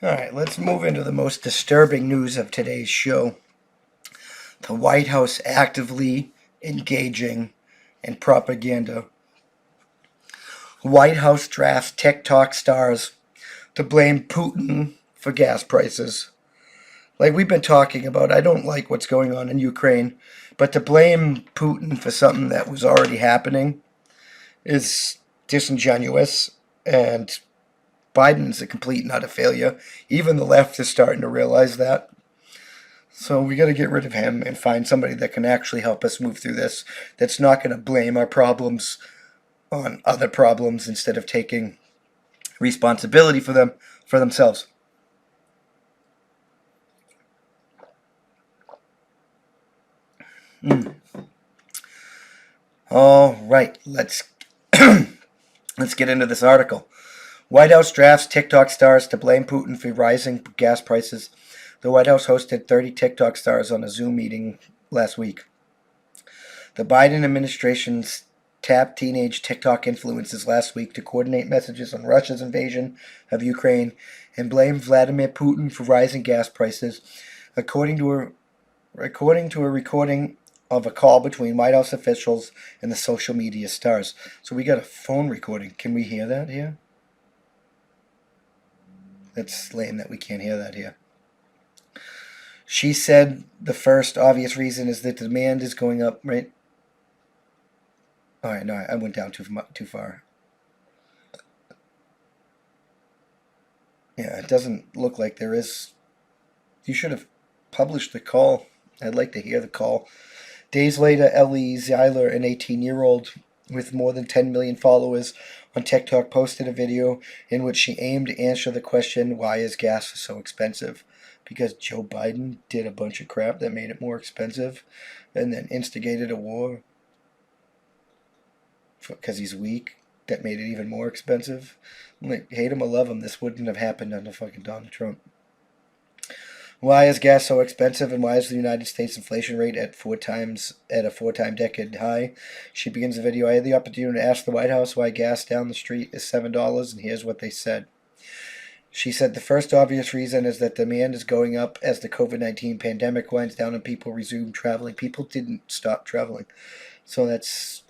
All right, let's move into the most disturbing news of today's show. The White House actively engaging in propaganda. White House drafts Tik Tok Stars to blame Putin for gas prices. Like we've been talking about, I don't like what's going on in Ukraine, but to blame Putin for something that was already happening is disingenuous, and Biden's a complete and utter failure. Even the left is starting to realize that. So we got to get rid of him and find somebody that can actually help us move through this. That's not going to blame our problems on other problems instead of taking responsibility for themselves. Mm. All right, let's get into this article. White House drafts Tik Tok stars to blame Putin for rising gas prices. The White House hosted 30 Tik Tok stars on a Zoom meeting last week. The Biden administration's tapped teenage TikTok influencers last week to coordinate messages on Russia's invasion of Ukraine and blame Vladimir Putin for rising gas prices, according to a recording of a call between White House officials and the social media stars. So we got a phone recording. Can we hear that here? That's lame that we can't hear that here. She said the first obvious reason is that demand is going up, right? All right, no, I went down too far. Yeah, it doesn't look like there is. You should have published the call. I'd like to hear the call. Days later, Ellie Zeiler, an 18-year-old with more than 10 million followers on TikTok, posted a video in which she aimed to answer the question, why is gas so expensive? Because Joe Biden did a bunch of crap that made it more expensive and then instigated a war because he's weak that made it even more expensive. Like, hate him or love him, this wouldn't have happened under fucking Donald Trump. Why is gas so expensive, and why is the United States inflation rate at a four-time decade high? She begins the video. I had the opportunity to ask the White House why gas down the street is $7, and here's what they said. She said the first obvious reason is that demand is going up as the COVID-19 pandemic winds down and people resume traveling. People didn't stop traveling, so that's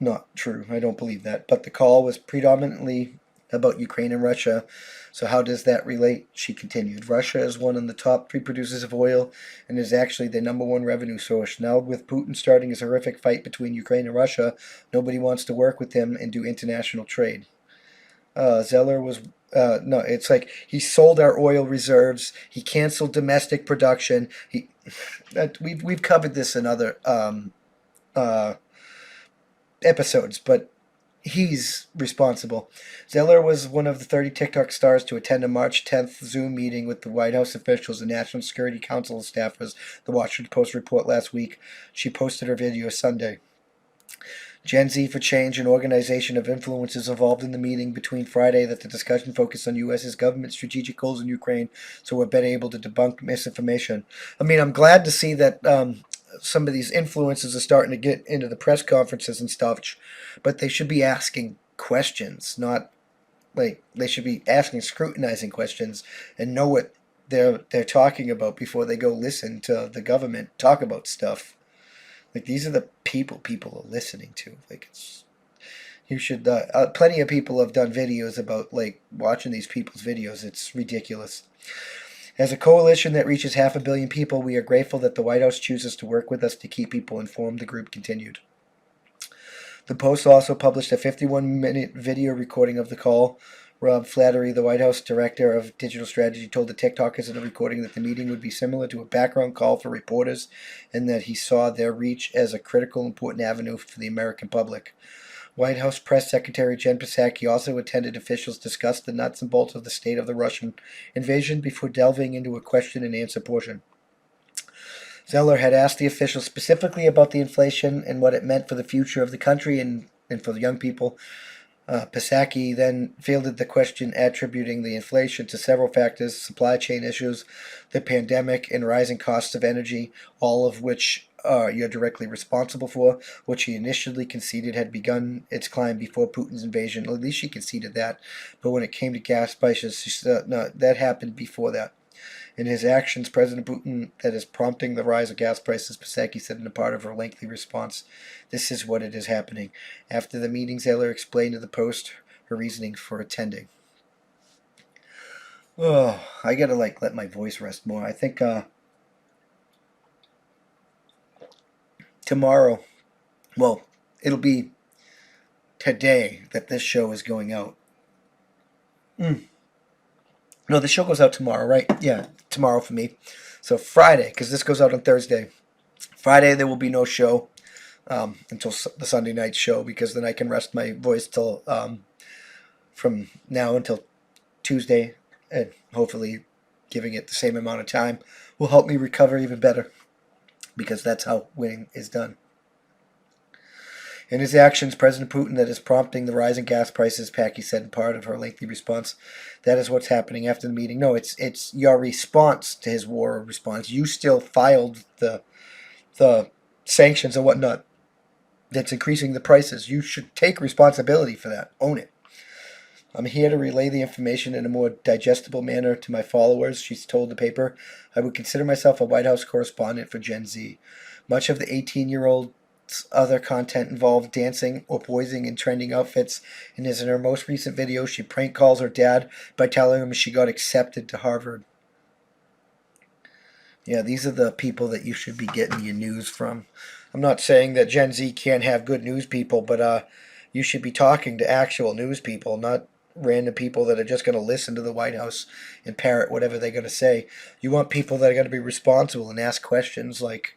not true. I don't believe that. But the call was predominantly about Ukraine and Russia. So how does that relate? She continued. Russia is one of the top three producers of oil and is actually the number one revenue source. Now with Putin starting his horrific fight between Ukraine and Russia, nobody wants to work with him and do international trade. Zeller was no, it's like he sold our oil reserves. He canceled domestic production. We've covered this in other uh, episodes, but he's responsible. Zeller was one of the 30 TikTok stars to attend a March 10th Zoom meeting with the White House officials and National Security Council staffers, the Washington Post report last week. She posted her video Sunday. Gen Z for Change, an organization of influencers involved in the meeting between Friday, that the discussion focused on U.S.'s government strategic goals in Ukraine, so we're better able to debunk misinformation. I mean, I'm glad to see that some of these influencers are starting to get into the press conferences and stuff, but they should be asking questions, not like they should be asking scrutinizing questions and know what they're talking about before they go listen to the government talk about stuff. Like, these are the people are listening to. Like, it's you should. Plenty of people have done videos about like watching these people's videos. It's ridiculous. As a coalition that reaches 500 million people, we are grateful that the White House chooses to work with us to keep people informed, the group continued. The Post also published a 51-minute video recording of the call. Rob Flattery, the White House Director of Digital Strategy, told the TikTokers in the recording that the meeting would be similar to a background call for reporters and that he saw their reach as a critical, important avenue for the American public. White House Press Secretary Jen Psaki also attended. Officials discussed the nuts and bolts of the state of the Russian invasion before delving into a question and answer portion. Zeller had asked the officials specifically about the inflation and what it meant for the future of the country and for the young people. Psaki then fielded the question attributing the inflation to several factors: supply chain issues, the pandemic, and rising costs of energy, all of which you're directly responsible for, which she initially conceded had begun its climb before Putin's invasion. At least she conceded that. But when it came to gas prices, she said, no, that happened before that. In his actions, President Putin, that is prompting the rise of gas prices, Psaki said in a part of her lengthy response. This is what it is happening. After the meeting, Zeller explained to the Post her reasoning for attending. Oh, I gotta let my voice rest more. I think tomorrow, well, it'll be today that this show is going out. No, the show goes out tomorrow, right? Yeah, tomorrow for me. So Friday, because this goes out on Thursday. Friday there will be no show until the Sunday night show, because then I can rest my voice till from now until Tuesday, and hopefully giving it the same amount of time will help me recover even better, because that's how winning is done. In his actions, President Putin, that is prompting the rise in gas prices, Paki said in part of her lengthy response. That is what's happening after the meeting. No, it's your response to his war response. You still filed the sanctions and whatnot that's increasing the prices. You should take responsibility for that. Own it. I'm here to relay the information in a more digestible manner to my followers, she's told the paper. I would consider myself a White House correspondent for Gen Z. Much of the 18-year-old other content involved dancing or posing in trending outfits, and as in her most recent video, she prank calls her dad by telling him she got accepted to Harvard. Yeah, these are the people that you should be getting your news from. I'm not saying that Gen Z can't have good news people, but you should be talking to actual news people, not random people that are just going to listen to the White House and parrot whatever they're going to say. You want people that are going to be responsible and ask questions like,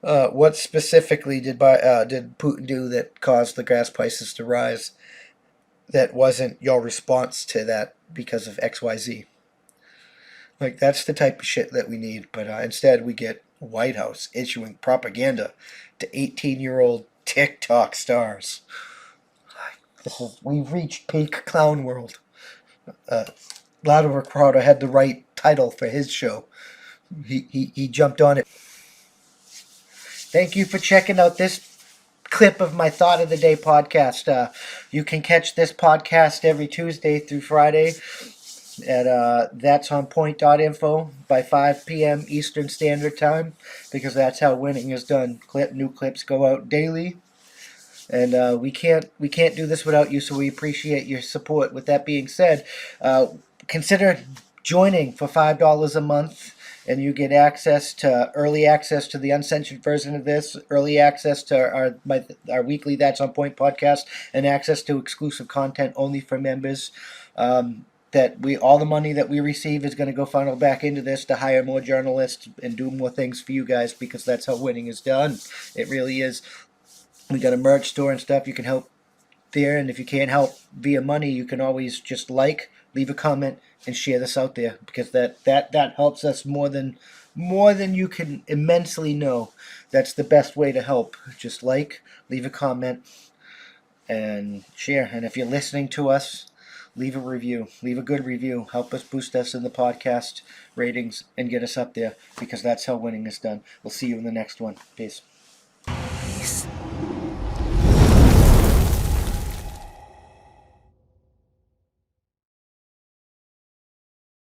what specifically did Putin do that caused the gas prices to rise? That wasn't your response to that because of XYZ. That's the type of shit that we need. But instead, we get White House issuing propaganda to 18-year-old TikTok stars. We've reached peak clown world. Latimer Crowder had the right title for his show. He jumped on it. Thank you for checking out this clip of my Thought of the Day podcast. You can catch this podcast every Tuesday through Friday at that'sonpoint.info by 5 p.m. Eastern Standard Time, because that's how winning is done. New clips go out daily, and we can't do this without you, so we appreciate your support. With that being said, consider joining for $5 a month, and you get early access to the uncensored version of this, early access to our weekly That's On Point podcast, and access to exclusive content only for members. All the money that we receive is going to go funnel back into this to hire more journalists and do more things for you guys, because that's how winning is done. It really is. We got a merch store and stuff. You can help there, and if you can't help via money, you can always just leave a comment, and share this out there, because that helps us more than you can immensely know. That's the best way to help. Just leave a comment, and share. And if you're listening to us, leave a review. Leave a good review. Help us boost us in the podcast ratings and get us up there, because that's how winning is done. We'll see you in the next one. Peace.